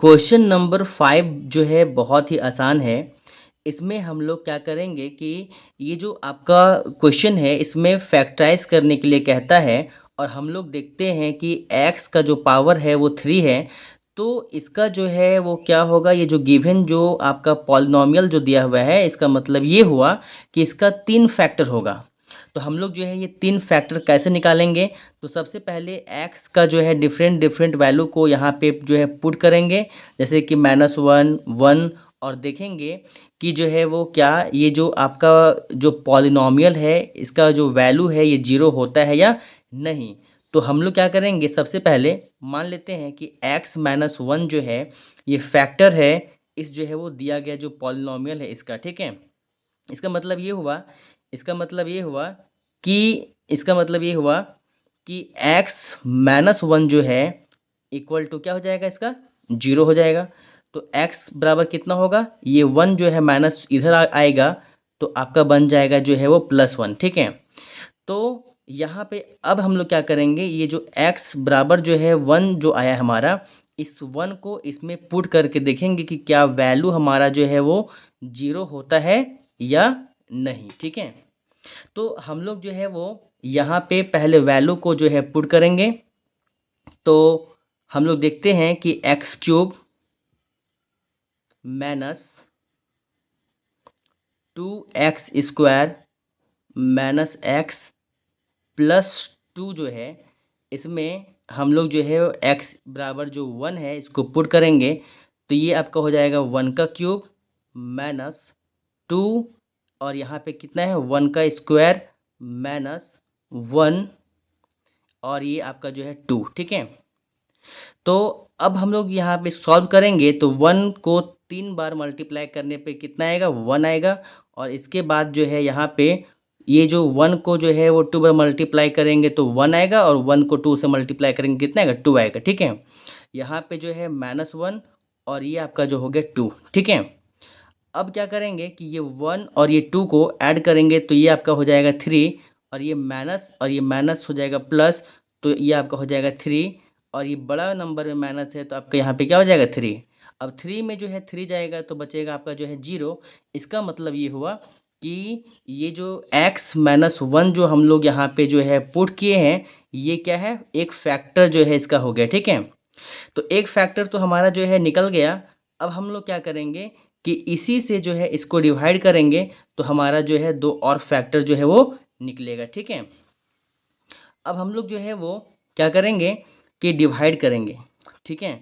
Question number 5 जो है बहुत ही आसान है। इसमें हम लोग क्या करेंगे कि ये जो आपका क्वेश्चन है इसमें फैक्टराइज़ करने के लिए कहता है और हम लोग देखते हैं कि x का जो पावर है वो 3 है। तो इसका जो है वो क्या होगा, ये जो गिवन जो आपका पॉलिनॉमियल जो दिया हुआ है इसका मतलब ये हुआ कि इसका 3 फैक्टर होगा। तो हम लोग जो है ये 3 फैक्टर कैसे निकालेंगे? तो सबसे पहले x का जो है डिफरेंट डिफरेंट वैल्यू को यहाँ पे जो है पुट करेंगे, जैसे कि -1, 1 और देखेंगे कि जो है वो क्या ये जो आपका जो पॉलिनॉमियल है इसका जो वैल्यू है ये 0 होता है या नहीं। तो हम लोग क्या करेंगे, सबसे पहले मान लेते हैं कि x-1 जो है ये फैक्टर है इस जो है वो दिया गया जो पॉलिनॉमियल है इसका, ठीक है। इसका मतलब ये हुआ इसका मतलब ये हुआ कि इसका मतलब ये हुआ कि x-1 जो है इक्वल टू क्या हो जाएगा, इसका 0 हो जाएगा। तो x बराबर कितना होगा, ये 1 जो है माइनस इधर आएगा तो आपका बन जाएगा जो है वो +1, ठीक है। तो यहाँ पे अब हम लोग क्या करेंगे, ये जो x बराबर जो है 1 जो आया हमारा, इस 1 को इसमें पुट करके देखेंगे कि क्या वैल्यू हमारा जो है वो 0 होता है या नहीं, ठीक है। तो हम लोग जो है वो यहाँ पे पहले वैल्यू को जो है पुट करेंगे। तो हम लोग देखते हैं कि x³ minus 2x² minus x plus 2 जो है इसमें हम लोग जो है x बराबर जो 1 है इसको पुट करेंगे। तो ये आपका हो जाएगा 1 का क्यूब माइनस 2 और यहाँ पे कितना है 1 का स्क्वायर माइनस 1 और ये आपका जो है 2, ठीक है। तो अब हम लोग यहाँ पे सॉल्व करेंगे तो 1 को 3 बार मल्टीप्लाई करने पे कितना आएगा, 1 आएगा। और इसके बाद जो है यहाँ पे ये जो 1 को जो है वो 2 बार मल्टीप्लाई करेंगे तो 1 आएगा और 1 को 2 से मल्टीप्लाई करेंगे कितना आएगा, 2 आएगा, ठीक है। यहाँ पे जो है -1 और ये आपका जो हो गया 2, ठीक है। अब क्या करेंगे कि ये 1 और ये 2 को ऐड करेंगे तो ये आपका हो जाएगा 3 और ये माइनस और ये माइनस हो जाएगा प्लस, तो ये आपका हो जाएगा 3 और ये बड़ा नंबर में माइनस है तो आपका यहाँ पे क्या हो जाएगा 3। अब 3 में जो है 3 जाएगा तो बचेगा आपका जो है 0। इसका मतलब ये हुआ कि ये जो x-1 जो हम लोग यहाँ पे जो है पुट किए हैं ये क्या है, एक फैक्टर जो है इसका हो गया, ठीक है। तो एक फैक्टर तो हमारा जो है निकल गया। अब हम लोग क्या करेंगे कि इसी से जो है इसको डिवाइड करेंगे तो हमारा जो है 2 और फैक्टर जो है वो निकलेगा, ठीक है। अब हम लोग जो है वो क्या करेंगे कि डिवाइड करेंगे, ठीक है।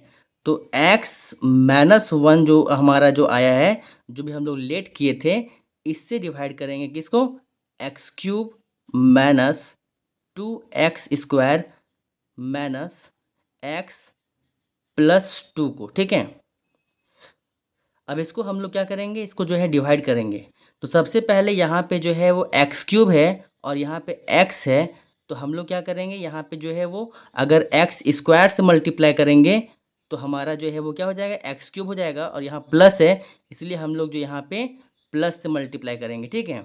तो x-1 जो हमारा जो आया है, जो भी हम लोग लेट किए थे, इससे डिवाइड करेंगे किसको, x³ minus 2x² minus x plus 2 को, ठीक है। अब इसको हम लोग क्या करेंगे, इसको जो है डिवाइड करेंगे। तो सबसे पहले यहाँ पे जो है वो x³ है और यहाँ पे x है। तो हम लोग क्या करेंगे, यहाँ पे जो है वो अगर x² से मल्टीप्लाई करेंगे तो हमारा जो है वो क्या हो जाएगा, x³ हो जाएगा और यहाँ प्लस है इसलिए हम लोग जो यहाँ पे प्लस से मल्टीप्लाई करेंगे, ठीक है।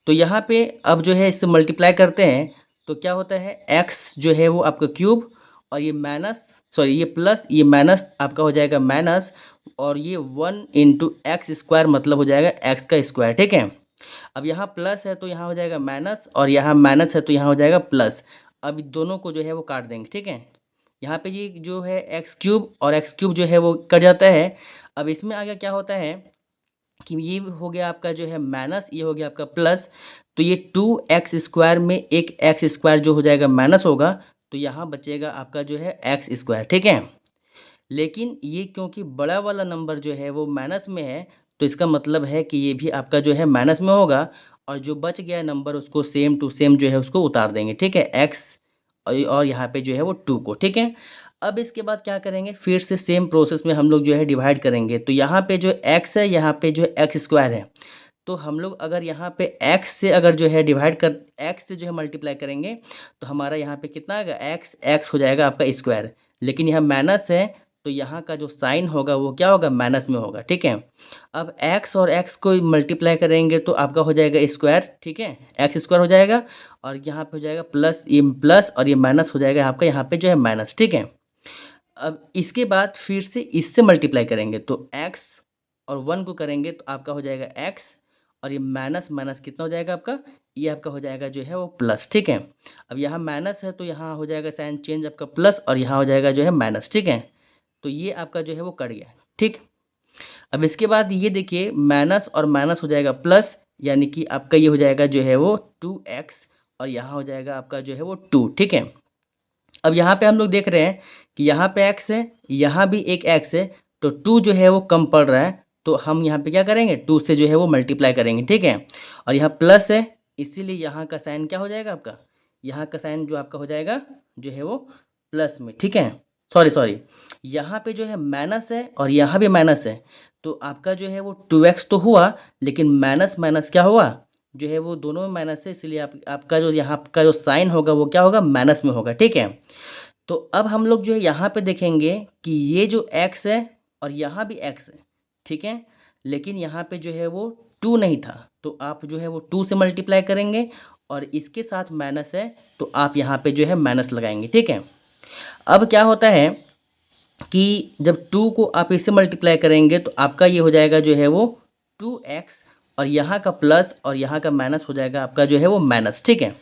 तो यहाँ पे अब जो है इससे मल्टीप्लाई करते हैं तो क्या होता है, x जो है वो आपका क्यूब और ये माइनस, सॉरी ये प्लस, ये माइनस आपका हो जाएगा माइनस और ये 1 इंटू x² मतलब हो जाएगा x का स्क्वायर, ठीक है। अब यहाँ प्लस है तो यहाँ हो जाएगा माइनस और यहाँ माइनस है तो यहाँ हो जाएगा प्लस। अब दोनों को जो है वो काट देंगे, ठीक है। यहाँ पे ये जो है x³ और x³ जो है वो कट जाता है। अब इसमें आगे क्या होता है कि ये हो गया आपका जो है माइनस, ये हो गया आपका प्लस। तो ये 2x² में एक x² जो हो जाएगा माइनस होगा तो यहाँ बचेगा आपका जो है x², ठीक है। लेकिन ये क्योंकि बड़ा वाला नंबर जो है वो माइनस में है तो इसका मतलब है कि ये भी आपका जो है माइनस में होगा और जो बच गया नंबर उसको सेम टू सेम जो है उसको उतार देंगे, ठीक है, x और यहाँ पे जो है वो 2 को, ठीक है। अब इसके बाद क्या करेंगे, फिर से सेम प्रोसेस में हम लोग जो है डिवाइड करेंगे। तो यहाँ पे जो x है, यहाँ पे जो है x² है। तो हम लोग अगर यहाँ पे x से अगर जो है डिवाइड कर, x से जो है मल्टीप्लाई करेंगे तो हमारा यहाँ पे कितना आएगा, x हो जाएगा आपका स्क्वायर। लेकिन यहाँ माइनस है तो यहाँ का जो साइन होगा वो क्या होगा, माइनस में होगा, ठीक है। अब x और x को मल्टीप्लाई करेंगे तो आपका हो जाएगा स्क्वायर, ठीक है, x² हो जाएगा और यहाँ पे हो जाएगा प्लस, ये प्लस और ये माइनस हो जाएगा आपका यहाँ पे जो है माइनस, ठीक है। अब इसके बाद फिर से इससे मल्टीप्लाई करेंगे तो x और 1 को करेंगे तो आपका हो जाएगा x, और ये माइनस माइनस कितना हो जाएगा आपका, ये आपका हो जाएगा जो है वो प्लस, ठीक है। अब यहाँ माइनस है तो यहाँ हो जाएगा साइन चेंज आपका प्लस, और यहाँ हो जाएगा जो है माइनस, ठीक है। तो ये आपका जो है वो कट गया, ठीक। अब इसके बाद ये देखिए माइनस और माइनस हो जाएगा प्लस, यानी कि आपका ये हो जाएगा जो है वो 2x, और यहाँ हो जाएगा आपका जो है वो 2, ठीक है। अब यहाँ पे हम लोग देख रहे हैं कि यहाँ पे x है, यहाँ भी एक x है, तो 2 जो है वो कम पड़ रहा है, तो हम यहाँ पे क्या करेंगे 2 से जो है वो मल्टीप्लाई करेंगे, ठीक है। और यहाँ प्लस है, इसीलिए यहाँ का साइन क्या हो जाएगा आपका, यहाँ का साइन जो आपका हो जाएगा जो है वो प्लस में, ठीक है। सॉरी सॉरी, यहाँ पे जो है माइनस है और यहाँ भी माइनस है, तो आपका जो है वो 2x तो हुआ, लेकिन माइनस माइनस क्या हुआ, जो है वो दोनों में माइनस है, इसलिए आपका जो यहाँ का जो साइन होगा वो क्या होगा, माइनस में होगा, ठीक है। तो अब हम लोग जो है यहाँ पे देखेंगे कि ये जो x है और यहाँ भी x है, ठीक है, लेकिन यहाँ पे जो है वो 2 नहीं था, तो आप जो है वो 2 से मल्टीप्लाई करेंगे, और इसके साथ माइनस है तो आप यहाँ पे जो है माइनस लगाएंगे, ठीक है। अब क्या होता है कि जब 2 को आप इससे मल्टीप्लाई करेंगे तो आपका ये हो जाएगा जो है वो 2x, और यहाँ का प्लस और यहाँ का माइनस हो जाएगा आपका जो है वो माइनस, ठीक है।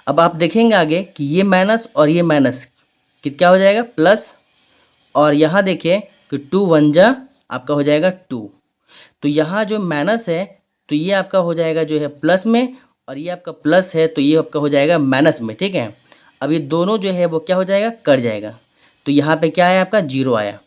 अब आप देखेंगे आगे कि ये माइनस और ये माइनस कि क्या हो जाएगा प्लस, और यहाँ देखिए कि 2 1 जा आपका हो जाएगा 2, तो यहाँ जो माइनस है तो ये आपका हो जाएगा जो है प्लस में, और ये आपका प्लस है तो ये आपका हो जाएगा माइनस में, ठीक है। अब ये दोनों जो है वो क्या हो जाएगा, कट जाएगा, तो यहाँ पे क्या आया आपका 0 आया।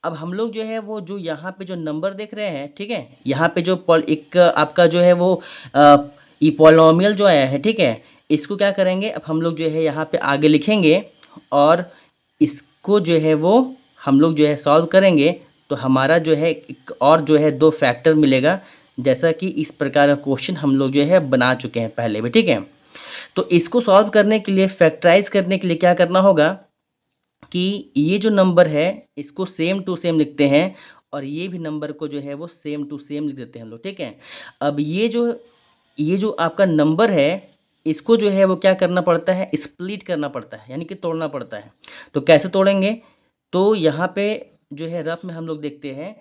अब हम लोग जो है वो जो यहाँ पे जो नंबर देख रहे हैं, ठीक है, यहाँ पे जो एक आपका जो है वो ये पॉलिनॉमियल जो आया है, ठीक है, इसको क्या करेंगे, अब हम लोग जो है यहाँ पे आगे लिखेंगे, और इसको जो है वो हम लोग जो है सॉल्व करेंगे, तो हमारा जो है एक और जो है 2 फैक्टर मिलेगा, जैसा कि इस प्रकार का क्वेश्चन हम लोग जो है बना चुके हैं पहले भी, ठीक है। तो इसको सॉल्व करने के लिए, फैक्टराइज करने के लिए क्या करना होगा कि ये जो नंबर है इसको सेम टू सेम लिखते हैं, और ये भी नंबर को जो है वो सेम टू सेम लिख देते हैं हम लोग, ठीक है। अब ये जो आपका नंबर है इसको जो है वो क्या करना पड़ता है, स्प्लिट करना पड़ता है, यानी कि तोड़ना पड़ता है। तो कैसे तोड़ेंगे, तो यहाँ पे जो है रफ में हम लोग देखते हैं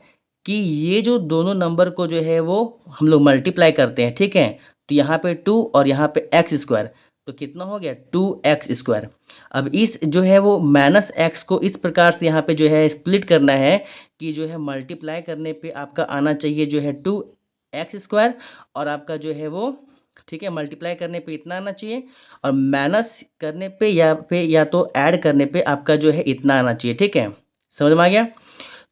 कि ये जो दोनों नंबर को जो है वो हम लोग मल्टीप्लाई करते हैं, ठीक है। तो यहाँ पे 2 और यहाँ पे एक्स स्क्वायर, तो कितना हो गया 2x²। अब इस जो है वो माइनस एक्स को इस प्रकार से यहाँ पे जो है स्प्लिट करना है कि जो है मल्टीप्लाई करने पे आपका आना चाहिए जो है 2x², और आपका जो है वो, ठीक है, मल्टीप्लाई करने पे इतना आना चाहिए, और माइनस करने पे या तो ऐड करने पे आपका जो है इतना आना चाहिए, ठीक है। समझ में आ गया।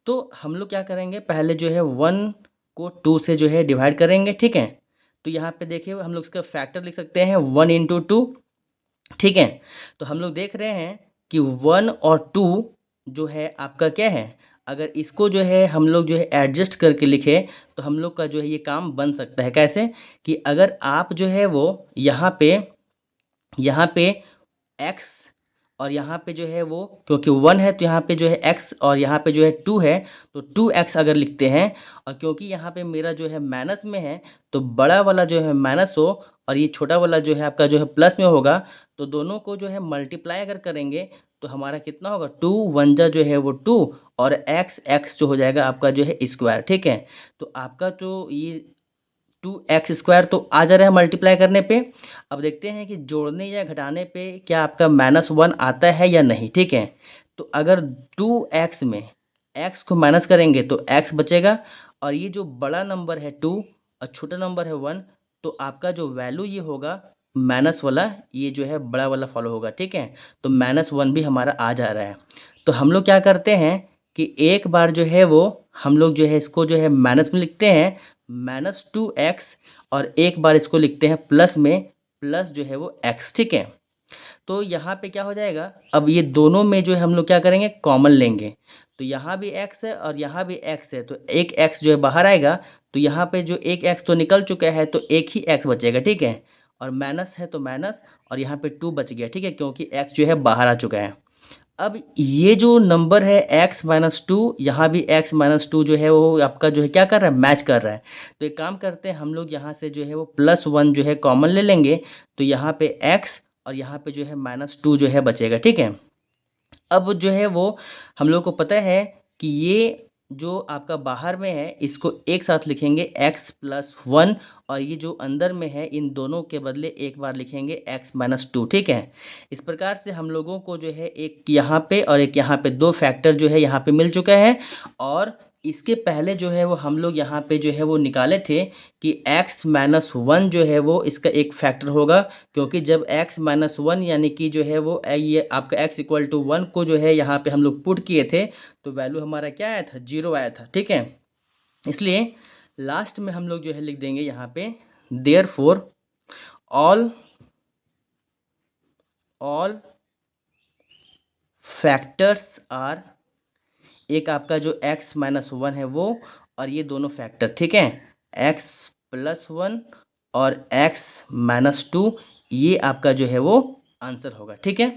तो हम लोग क्या करेंगे, पहले जो है 1 को 2 से जो है डिवाइड करेंगे, ठीक है। तो यहाँ पे देखिए हम लोग इसका फैक्टर लिख सकते हैं 1 × 2, ठीक है। तो हम लोग देख रहे हैं कि 1 और 2 जो है आपका क्या है, अगर इसको जो है हम लोग जो है एडजस्ट करके लिखें तो हम लोग का जो है ये काम बन सकता है। कैसे कि अगर आप जो है वो यहाँ पे x, और यहाँ पे जो है वो क्योंकि 1 है तो यहाँ पे जो है x, और यहाँ पे जो है 2 है तो 2x अगर लिखते हैं, और क्योंकि यहाँ पे मेरा जो है माइनस में है तो बड़ा वाला जो है माइनस हो और ये छोटा वाला जो है आपका जो है प्लस में होगा, तो दोनों को जो है मल्टीप्लाई अगर करेंगे तो हमारा कितना होगा 2 1 जा जो है वो 2, और x जो हो जाएगा आपका जो है स्क्वायर, ठीक है। तो आपका जो ये 2x² तो आ जा रहा है मल्टीप्लाई करने पे। अब देखते हैं कि जोड़ने या घटाने पे क्या आपका -1 आता है या नहीं, ठीक है। तो अगर 2x में x को माइनस करेंगे तो x बचेगा, और ये जो बड़ा नंबर है 2 और छोटा नंबर है 1, तो आपका जो वैल्यू ये होगा माइनस वाला, ये जो है बड़ा वाला फॉलो होगा, ठीक है। तो -1 भी हमारा आ जा रहा है। तो हम लोग क्या करते हैं कि एक बार जो है वो हम लोग जो है इसको जो है माइनस में लिखते हैं -2x, और एक बार इसको लिखते हैं प्लस में, प्लस जो है वो x, ठीक है। तो यहाँ पे क्या हो जाएगा, अब ये दोनों में जो है हम लोग क्या करेंगे कॉमन लेंगे, तो यहाँ भी x है और यहाँ भी x है, तो एक x जो है बाहर आएगा, तो यहाँ पे जो एक x तो निकल चुका है तो एक ही x बचेगा, ठीक है। और माइनस है तो माइनस, और यहाँ पे 2 बच गया, ठीक है, क्योंकि x जो है बाहर आ चुका है। अब ये जो नंबर है x-2, यहाँ भी x-2 जो है वो आपका जो है क्या कर रहा है, मैच कर रहा है। तो एक काम करते हैं हम लोग यहाँ से जो है वो +1 जो है कॉमन ले लेंगे, तो यहाँ पे x और यहाँ पे जो है -2 जो है बचेगा, ठीक है। अब जो है वो हम लोग को पता है कि ये जो आपका बाहर में है इसको एक साथ लिखेंगे x+1 और ये जो अंदर में है इन दोनों के बदले एक बार लिखेंगे x-2, ठीक है। इस प्रकार से हम लोगों को जो है एक यहाँ पे और एक यहाँ पे दो फैक्टर जो है यहाँ पे मिल चुका है। और इसके पहले जो है वो हम लोग यहाँ पे जो है वो निकाले थे कि x-1 जो है वो इसका एक फैक्टर होगा, क्योंकि जब x-1 यानी कि जो है वो ये आपका x=1 को जो है यहाँ पे हम लोग पुट किए थे तो वैल्यू हमारा क्या आया था, 0 आया था, ठीक है। इसलिए लास्ट में हम लोग जो है लिख देंगे यहाँ पे देयरफॉर ऑल फैक्टर्स आर, एक आपका जो x-1 है वो और ये दोनों फैक्टर, ठीक है, x+1 और x-2, ये आपका जो है वो आंसर होगा, ठीक है।